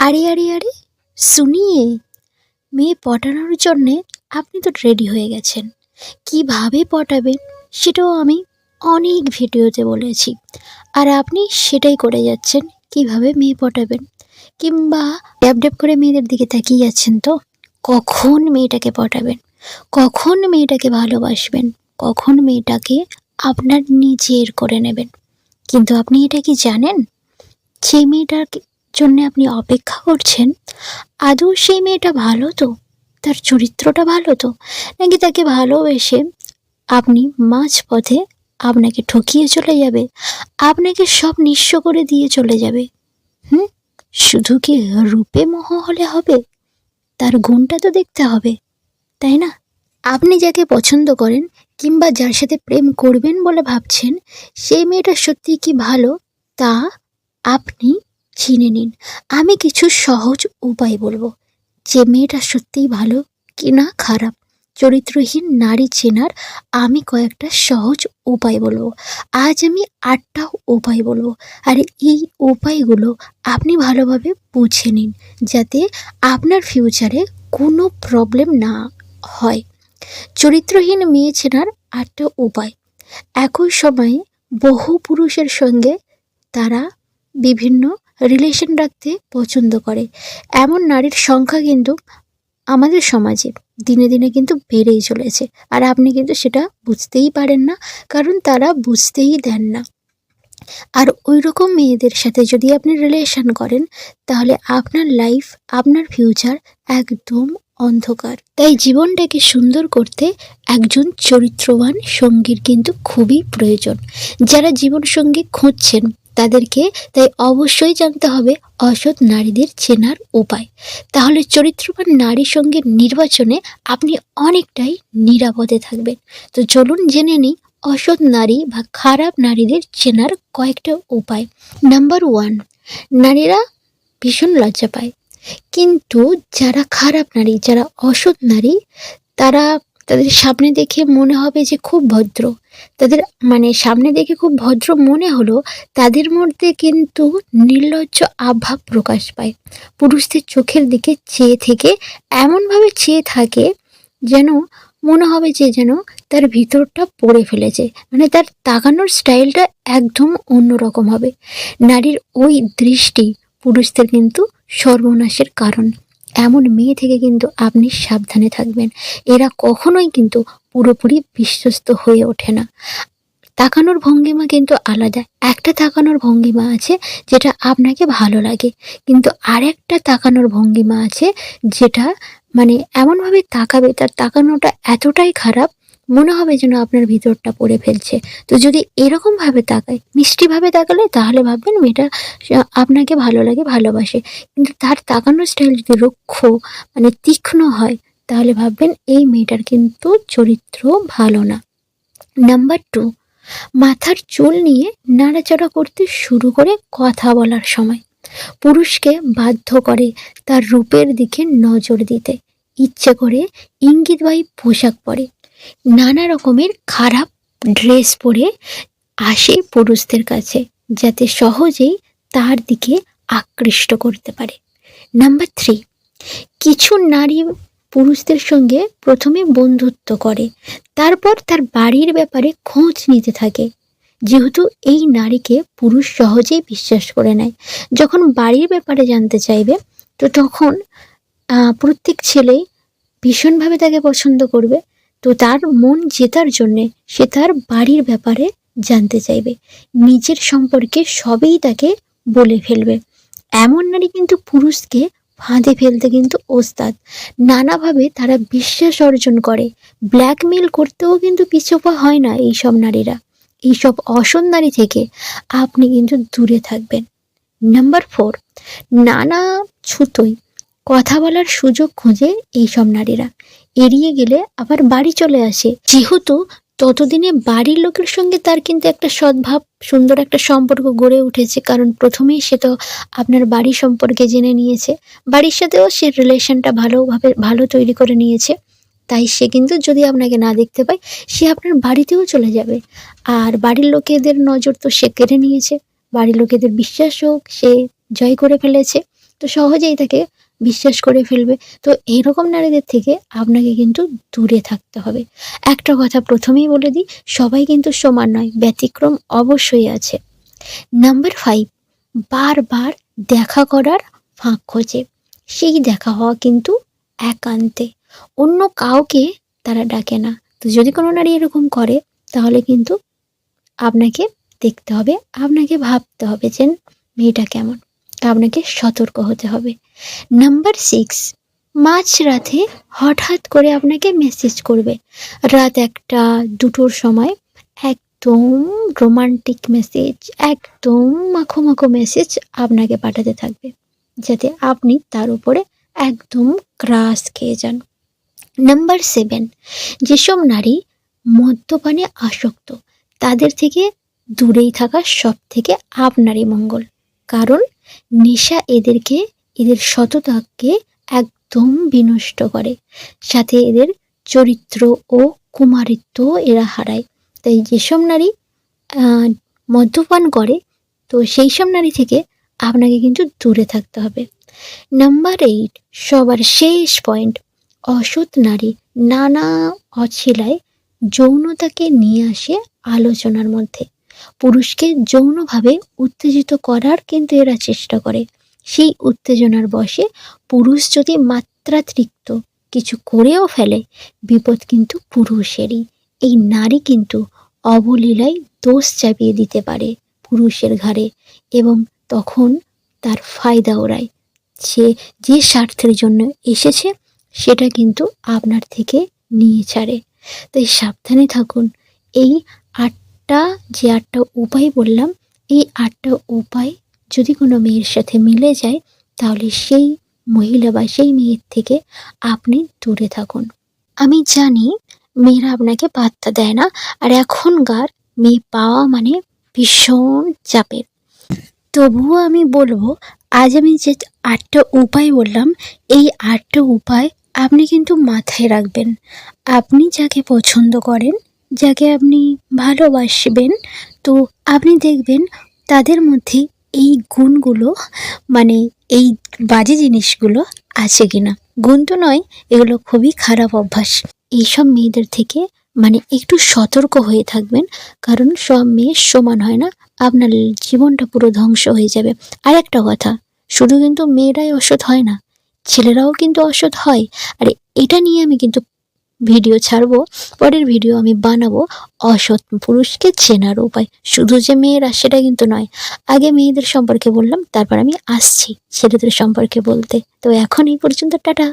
আরে আরে আরে শুনিয়ে মেয়ে পটানোর জন্যে আপনি তো রেডি হয়ে গেছেন। কিভাবে পটাবেন সেটাও আমি অনেক ভিডিওতে বলেছি, আর আপনি সেটাই করে যাচ্ছেন। কিভাবে মেয়ে পটাবেন, কিংবা ড্যাব ড্যাব করে মেয়েদের দিকে তাকিয়ে যাচ্ছেন। তো কখন মেয়েটাকে পটাবেন, কখন মেয়েটাকে ভালোবাসবেন, কখন মেয়েটাকে আপনার নিজের করে নেবেন? কিন্তু আপনি এটা কি জানেন, যে মেয়েটার জন্য আপনি অপেক্ষা করছেন, আদৌ সেই মেয়েটা ভালো তো? তার চরিত্রটা ভালো তো? নাকি তাকে ভালোবেসে আপনি মাঝপথে আপনাকে ঠকিয়ে চলে যাবে, আপনাকে সব নিঃস্ব করে দিয়ে চলে যাবে? হুম শুধু কি রূপে মোহ হলে হবে? তার গুণটা তো দেখতে হবে, তাই না? আপনি যাকে পছন্দ করেন কিংবা যার সাথে প্রেম করবেন বলে ভাবছেন, সেই মেয়েটা সত্যি কি ভালো তা আপনি চিনে নিন। আমি কিছু সহজ উপায় বলবো, যে মেয়েটা সত্যিই ভালো কি না খারাপ, চরিত্রহীন নারী চেনার আমি কয়েকটা সহজ উপায় বলবো। আজ আমি 8টা উপায় বলবো, আর এই উপায়গুলো আপনি ভালোভাবে বুঝে নিন, যাতে আপনার ফিউচারে কোনো প্রবলেম না হয়। চরিত্রহীন মেয়ে চেনার 8টা উপায়। একই সময়ে বহু পুরুষের সঙ্গে তারা বিভিন্ন রিলেশন রাখতে পছন্দ করে, এমন নারীর সংখ্যা কিন্তু আমাদের সমাজে দিনে দিনে কিন্তু বেড়েই চলেছে। আর আপনি কিন্তু সেটা বুঝতেই পারেন না, কারণ তারা বুঝতেই দেন না। আর ওই রকম মেয়েদের সাথে যদি আপনি রিলেশন করেন, তাহলে আপনার লাইফ, আপনার ফিউচার একদম অন্ধকার। তাই জীবনটাকে সুন্দর করতে একজন চরিত্রবান সঙ্গীর কিন্তু খুবই প্রয়োজন। যারা জীবন সঙ্গী খুঁজছেন তাদেরকে তাই অবশ্যই জানতে হবে অসৎ নারীদের চেনার উপায়। তাহলে চরিত্রবান নারী সঙ্গীর নির্বাচনে আপনি অনেকটাই নিরাপদে থাকবেন। তো চলুন জেনে নিই অসৎ নারী বা খারাপ নারীদের চেনার কয়েকটা উপায়। নাম্বার 1, নারীরা ভীষণ লজ্জা পায়, কিন্তু যারা খারাপ নারী, যারা অসৎ নারী, তারা তাদের সামনে দেখে মনে হবে যে খুব ভদ্র। তাদের সামনে দেখে খুব ভদ্র মনে হলো, তাদের মধ্যে কিন্তু নির্লজ্জ আভাব প্রকাশ পায়। পুরুষদের চোখের দিকে চেয়ে থেকে এমনভাবে চেয়ে থাকে যেন মনে হবে যে যেন তার ভিতরটা পড়ে ফেলেছে। তার তাকানোর স্টাইলটা একদম অন্যরকম হবে। নারীর ওই দৃষ্টি পুরুষদের কিন্তু সর্বনাশের কারণ। এমন মেয়ে থেকে কিন্তু আপনি সাবধানে থাকবেন। এরা কখনোই কিন্তু পুরোপুরি বিশ্বস্ত হয়ে ওঠে না। তাকানোর ভঙ্গিমা কিন্তু আলাদা। একটা তাকানোর ভঙ্গিমা আছে যেটা আপনাকে ভালো লাগে, কিন্তু আরেকটা তাকানোর ভঙ্গিমা আছে যেটা এমনভাবে তাকাবে, তার তাকানোটা এতটাই খারাপ মনে হবে যেন আপনার ভিতরটা পড়ে ফেলছে। তো যদি এরকমভাবে তাকায়, মিষ্টিভাবে তাকালে, তাহলে ভাববেন মেয়েটা আপনাকে ভালো লাগে, ভালোবাসে। কিন্তু তার তাকানোর স্টাইল যদি রুক্ষ, তীক্ষ্ণ হয়, তাহলে ভাববেন এই মেয়েটার কিন্তু চরিত্র ভালো না। নাম্বার 2, মাথার চুল নিয়ে নাড়াচাড়া করতে শুরু করে কথা বলার সময় পুরুষকে বাধ্য করে তার রূপের দিকে নজর দিতে। ইচ্ছে করে ইঙ্গিতবাহী পোশাক পরে, নানা রকমের খারাপ ড্রেস পরে আসে পুরুষদের কাছে, যাতে সহজেই তার দিকে আকৃষ্ট করতে পারে। নাম্বার 3, কিছু নারী পুরুষদের সঙ্গে প্রথমে বন্ধুত্ব করে, তারপর তার বাড়ির ব্যাপারে খোঁজ নিতে থাকে। যেহেতু এই নারীকে পুরুষ সহজেই বিশ্বাস করে নেয়, যখন বাড়ির ব্যাপারে জানতে চাইবে, তো তখন প্রত্যেক ছেলেই ভীষণভাবে তাকে পছন্দ করবে। তো তার মন জেতার জন্যে সে তার বাড়ির ব্যাপারে জানতে চাইবে, নিজের সম্পর্কে সবই তাকে বলে ফেলবে। এমন নারী কিন্তু পুরুষকে ফাঁদে ফেলতে কিন্তু ওস্তাদ। নানাভাবে তারা বিশ্বাস অর্জন করে, ব্ল্যাকমেল করতেও কিন্তু পিছপা হয় না এইসব নারীরা। এইসব অসৎ নারী থেকে আপনি কিন্তু দূরে থাকবেন। নাম্বার 4, নানা ছুতোয় কথা বলার সুযোগ খোঁজে এইসব নারীরা। এড়িয়ে গেলে আবার বাড়ি চলে আসে, যেহেতু ততদিনে বাড়ির লোকের সঙ্গে তার কিন্তু একটা সদ্ভাব, সুন্দর একটা সম্পর্ক গড়ে উঠেছে। কারণ প্রথমেই সে তো আপনার বাড়ি সম্পর্কে জেনে নিয়েছে, বাড়ির সাথেও সে রিলেশনটা ভালো তৈরি করে নিয়েছে। তাই সে কিন্তু যদি আপনাকে না দেখতে পায়, সে আপনার বাড়িতেও চলে যাবে। আর বাড়ির লোকেদের নজর তো সে কেড়ে নিয়েছে, বাড়ির লোকেদের বিশ্বাসও সে জয় করে ফেলেছে। তো সহজেই তাকে বিশ্বাস করে ফেলবে। তো এরকম নারীদের থেকে আপনাকে কিন্তু দূরে থাকতে হবে। একটা কথা প্রথমেই বলে দিই, সবাই কিন্তু সমান নয়, ব্যতিক্রম অবশ্যই আছে। নাম্বার 5, বারবার দেখা করার ফাঁক খোঁজে। সেই দেখা হওয়া কিন্তু একান্তে, অন্য কাউকে তারা ডাকে না। তো যদি কোনো নারী এরকম করে তাহলে কিন্তু আপনাকে দেখতে হবে, আপনাকে ভাবতে হবে যে মেয়েটা কেমন, আপনাকে সতর্ক হতে হবে। নাম্বার 6, মাঝরাতে হঠাৎ করে আপনাকে মেসেজ করবে। রাত 1টা 2টোর সময় একদম রোমান্টিক মেসেজ, একদম মাখো মাখো মেসেজ আপনাকে পাঠাতে থাকবে, যাতে আপনি তার উপরে একদম ক্রাশ খেয়ে যান। নাম্বার 7, যেসব নারী মদ্যপানে আসক্ত তাদের থেকে দূরেই থাকা সব থেকে আপনারই মঙ্গল। কারণ নেশা এদের সততাকে একদম বিনষ্ট করে, সাথে এদের চরিত্র ও কুমারিত্ব এরা হারায়। তাই যেসব নারী মদ্যপান করে, তো সেই সব নারী থেকে আপনাকে কিন্তু দূরে থাকতে হবে। নাম্বার 8, সবার শেষ পয়েন্ট, অসৎ নারী নানা অছিলায় যৌনতাকে নিয়ে আসে আলোচনার মধ্যে। পুরুষকে যৌনভাবে উত্তেজিত করার কিন্তু এরা চেষ্টা করে। সেই উত্তেজনার বশে পুরুষ যদি মাত্রাতিরিক্ত কিছু করেও ফেলে, বিপদ কিন্তু পুরুষেরই। এই নারী কিন্তু অবলীলায় দোষ চাপিয়ে দিতে পারে পুরুষের ঘাড়ে, এবং তখন তার ফায়দা ওড়ায়। সে যে স্বার্থের জন্য এসেছে সেটা কিন্তু আপনার থেকে নিয়ে ছাড়ে। তাই সাবধানে থাকুন। এই 8টা উপায় বললাম, এই 8টা উপায় যদি কোনো মেয়ের সাথে মিলে যায় তাহলে সেই মহিলা বা সেই মেয়ের থেকে আপনি দূরে থাকুন। আমি জানি মেয়েরা আপনাকে পাত্তা দেয় না, আর এখনকার মেয়ে পাওয়া মানে ভীষণ চাপের। তবুও আমি বলবো, আজ আমি যে 8টা উপায় বললাম, এই 8টা উপায় আপনি কিন্তু মাথায় রাখবেন। আপনি যাকে পছন্দ করেন, যাকে আপনি ভালোবাসবেন, তো আপনি দেখবেন তাদের মধ্যে এই গুণগুলো, মানে এই বাজে জিনিসগুলো আছে কিনা। গুণ তো নয়, এগুলো খুবই খারাপ অভ্যাস। এইসব মেয়েদের থেকে একটু সতর্ক হয়ে থাকবেন, কারণ সব মেয়ে সমান হয় না, আপনার জীবনটা পুরো ধ্বংস হয়ে যাবে। আর একটা কথা, শুধু কিন্তু মেয়েরাই অসৎ হয় না, ছেলেরাও কিন্তু অসৎ হয়। আর এটা নিয়ে আমি কিন্তু ভিডিও ছাড়বো, পরের ভিডিও আমি বানাবো অসৎ পুরুষকে চেনার উপায়। শুধু যে মেয়েরা সেটা কিন্তু নয়, আগে মেয়েদের সম্পর্কে বললাম, তারপর আমি আসছি ছেলেদের সম্পর্কে বলতে। তো এখন এই পর্যন্ত, টাটা।